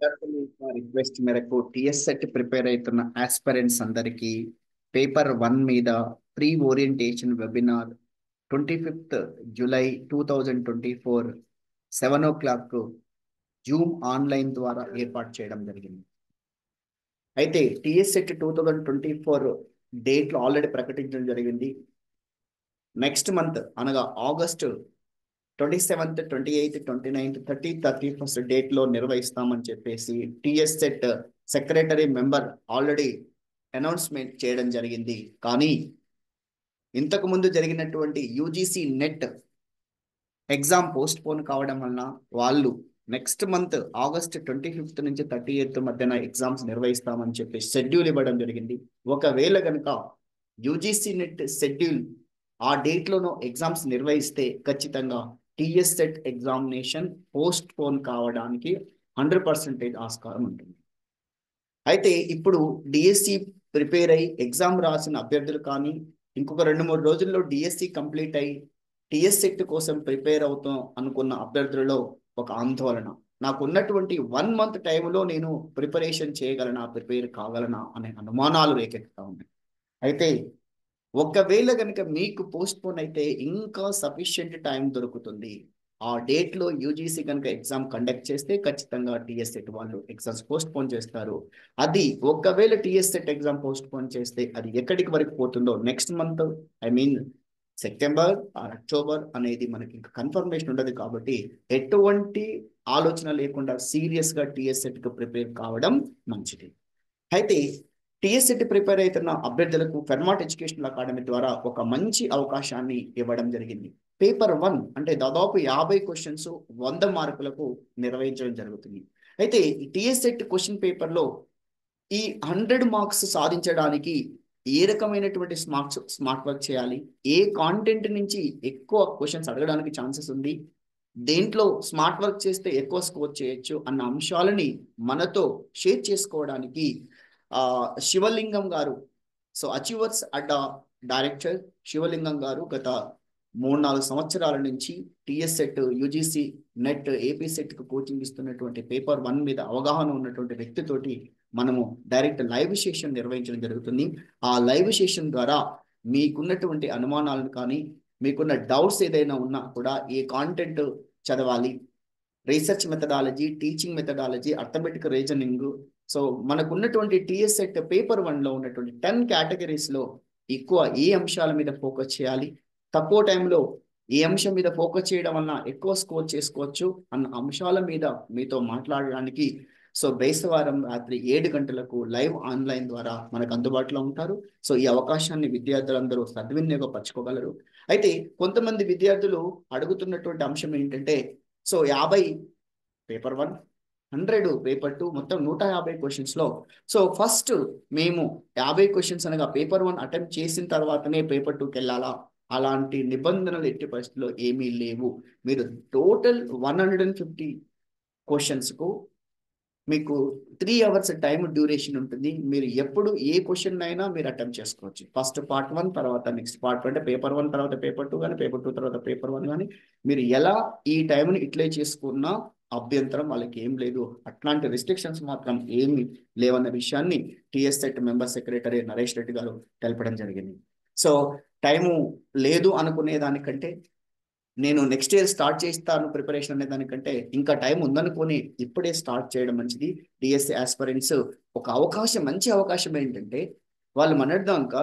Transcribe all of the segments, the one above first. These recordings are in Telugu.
రిక్వెస్ట్ మేరకు టిఎస్ సెట్ ప్రిపేర్ అవుతున్న ఆస్పిరెంట్స్ అందరికీ పేపర్ 1 మీద pre orientation webinar 25th July 2024 7 o'clock Zoom online ద్వారా ఏర్పాటు చేయడం జరిగింది. అయితే టిఎస్ సెట్ 2024 డేట్లు ఆల్రెడీ ప్రకటించడం జరిగింది. నెక్స్ట్ మంత్ అనగా August 27th 28th 29th 30th 31st డేట్లో నిర్వహిస్తామని చెప్పేసి TS set secretary member already announcement చేయడం జరిగింది. కానీ ఇంతకు ముందు జరిగినటువంటి UGC net exam post phone కావడం వలన వాళ్ళు నెక్స్ట్ మంత్ ఆగస్ట్ 25th నుంచి 30th మధ్యన ఎగ్జామ్స్ నిర్వహిస్తామని చెప్పి షెడ్యూల్ ఇవ్వడం జరిగింది. ఒకవేళ కనుక యూజీసీ నెట్ షెడ్యూల్ ఆ డేట్లోనూ ఎగ్జామ్స్ నిర్వహిస్తే ఖచ్చితంగా TS set examination post phone కావడానికి 100% ఆస్కారం ఉంటుంది. అయితే ఇప్పుడు డిఎస్సి ప్రిపేర్ అయ్యి ఎగ్జామ్ రాసిన అభ్యర్థులు కానీ ఇంకొక 2-3 రోజుల్లో డిఎస్సి కంప్లీట్ అయ్యి టిఎస్ సెట్ కోసం ప్రిపేర్ అవుతాం అనుకున్న అభ్యర్థులలో ఒక ఆందోళన, నాకు ఉన్నటువంటి 1 month టైంలో నేను ప్రిపరేషన్ చేయగలనా, ప్రిపేర్ కాగలనా అనే అనుమానాలు రేకెత్తుతా ఉన్నాయి. అయితే ఒకవేళ కనుక మీకు పోస్ట్ పోన్ అయితే ఇంకా సఫిషియెంట్ టైం దొరుకుతుంది. ఆ డేట్లో యూజీసీ కనుక ఎగ్జామ్ కండక్ట్ చేస్తే ఖచ్చితంగా టిఎస్ సెట్ వాళ్ళు ఎగ్జామ్స్ పోస్ట్ పోన్ చేస్తారు. అది ఒకవేళ TS set exam post phone చేస్తే అది ఎక్కడికి వరకు పోతుందో next month September or October అనేది మనకి ఇంకా కన్ఫర్మేషన్ ఉండదు. కాబట్టి ఎటువంటి ఆలోచన లేకుండా సీరియస్గా టిఎస్ సెట్కి ప్రిపేర్ కావడం మంచిది. అయితే టిఎస్సిటి ప్రిపేర్ అవుతున్న అభ్యర్థులకు ఫెర్మాట్ ఎడ్యుకేషనల్ అకాడమీ ద్వారా ఒక మంచి అవకాశాన్ని ఇవ్వడం జరిగింది. పేపర్ 1 అంటే దాదాపు 50 క్వశ్చన్స్ 100 మార్కులకు నిర్వహించడం జరుగుతుంది. అయితే ఈ టిఎస్సెట్ క్వశ్చన్ పేపర్లో ఈ 100 మార్క్స్ సాధించడానికి ఏ రకమైనటువంటి స్మార్ట్ వర్క్ చేయాలి, ఏ కాంటెంట్ నుంచి ఎక్కువ క్వశ్చన్స్ అడగడానికి ఛాన్సెస్ ఉంది, దేంట్లో స్మార్ట్ వర్క్ చేస్తే ఎక్కువ స్కోర్ చేయొచ్చు అన్న అంశాలని మనతో షేర్ చేసుకోవడానికి శివలింగం గారు, అచీవర్స్ అడ్డా డైరెక్టర్ శివలింగం గారు గత 3-4 సంవత్సరాల నుంచి TS set, UGC net, AP సెట్కు కోచింగ్ ఇస్తున్నటువంటి పేపర్ 1 మీద అవగాహన ఉన్నటువంటి వ్యక్తితోటి మనము డైరెక్ట్ లైవ్ సెషన్ నిర్వహించడం జరుగుతుంది. ఆ లైవ్ సెషన్ ద్వారా మీకున్నటువంటి అనుమానాలను కానీ మీకున్న డౌట్స్ ఏదైనా ఉన్నా కూడా ఏ కాంటెంట్ చదవాలి, research methodology, teaching methodology, arithmetic reasoning, మనకు ఉన్నటువంటి టిఎస్ సెట్ పేపర్ 1లో ఉన్నటువంటి 10 కేటగిరీస్లో ఎక్కువ ఏ అంశాల మీద ఫోకస్ చేయాలి, తక్కువ టైంలో ఏ అంశం మీద ఫోకస్ చేయడం వలన ఎక్కువ స్కోర్ చేసుకోవచ్చు అన్న అంశాల మీద మీతో మాట్లాడడానికి బేస్తవారం రాత్రి 7 గంటలకు లైవ్ ఆన్లైన్ ద్వారా మనకు అందుబాటులో ఉంటారు. ఈ అవకాశాన్ని విద్యార్థులందరూ సద్వినియోగపరచుకోగలరు. అయితే కొంతమంది విద్యార్థులు అడుగుతున్నటువంటి అంశం ఏంటంటే 50 పేపర్ 1, 100 పేపర్ 2, మొత్తం 150 క్వశ్చన్స్లో ఫస్ట్ మేము 50 క్వశ్చన్స్ అనగా పేపర్ 1 అటెంప్ట్ చేసిన తర్వాతనే పేపర్ 2కి వెళ్ళాలా? అలాంటి నిబంధనలు ఎట్టి పరిస్థితుల్లో ఏమీ లేవు. మీరు టోటల్ 150 క్వశ్చన్స్కు మీకు 3 hours టైం డ్యూరేషన్ ఉంటుంది. మీరు ఎప్పుడు ఏ క్వశ్చన్ అయినా మీరు అటెంప్ట్ చేసుకోవచ్చు. ఫస్ట్ పార్ట్ 1, తర్వాత నెక్స్ట్ పార్ట్ 2, అంటే పేపర్ 1 తర్వాత పేపర్ 2 కానీ పేపర్ 2 తర్వాత పేపర్ 1 కానీ మీరు ఎలా ఈ టైంని ఇట్లే చేసుకున్నా అభ్యంతరం వాళ్ళకి ఏం లేదు. అట్లాంటి రిస్ట్రిక్షన్స్ మాత్రం ఏమి లేవన్న విషయాన్ని TS set member secretary Naresh Reddy గారు తెలపడం జరిగింది. టైము లేదు అనుకునే దానికంటే, నేను నెక్స్ట్ ఇయర్ స్టార్ట్ చేస్తాను ప్రిపరేషన్ అనే దానికంటే ఇంకా టైం ఉందనుకొని ఇప్పుడే స్టార్ట్ చేయడం మంచిది. డిఎస్సి ఆస్పిరెంట్స్ ఒక అవకాశం, మంచి అవకాశం ఏంటంటే వాళ్ళు మనదాక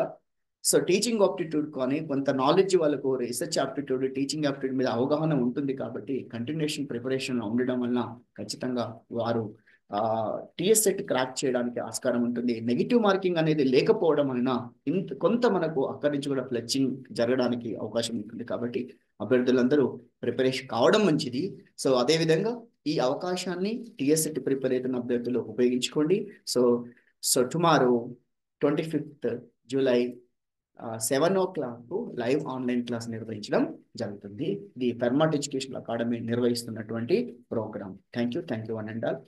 టీచింగ్ ఆప్టిట్యూడ్ కానీ కొంత నాలెడ్జ్ వాళ్ళకు, రీసెర్చ్ ఆప్టిట్యూడ్, టీచింగ్ ఆప్టిట్యూడ్ మీద అవగాహన ఉంటుంది. కాబట్టి కంటిన్యూషన్ ప్రిపరేషన్ ఉండడం వలన ఖచ్చితంగా వారు టిఎస్ సెట్ క్రాక్ చేయడానికి ఆస్కారం ఉంటుంది. నెగిటివ్ మార్కింగ్ అనేది లేకపోవడం వలన కొంత మనకు అక్కడి నుంచి కూడా ఫ్లెచ్చింగ్ జరగడానికి అవకాశం ఉంటుంది. కాబట్టి అభ్యర్థులందరూ ప్రిపరేషన్ కావడం మంచిది. అదేవిధంగా ఈ అవకాశాన్ని టిఎస్ సెట్ ప్రిపేర్ అవుతున్న అభ్యర్థులు ఉపయోగించుకోండి. Tomorrow 25th July 7 o'clock live online class నిర్వహించడం జరుగుతుంది. ఇది ఫెర్మాట్ ఎడ్యుకేషనల్ అకాడమీ నిర్వహిస్తున్నటువంటి programme. Thank you one and all.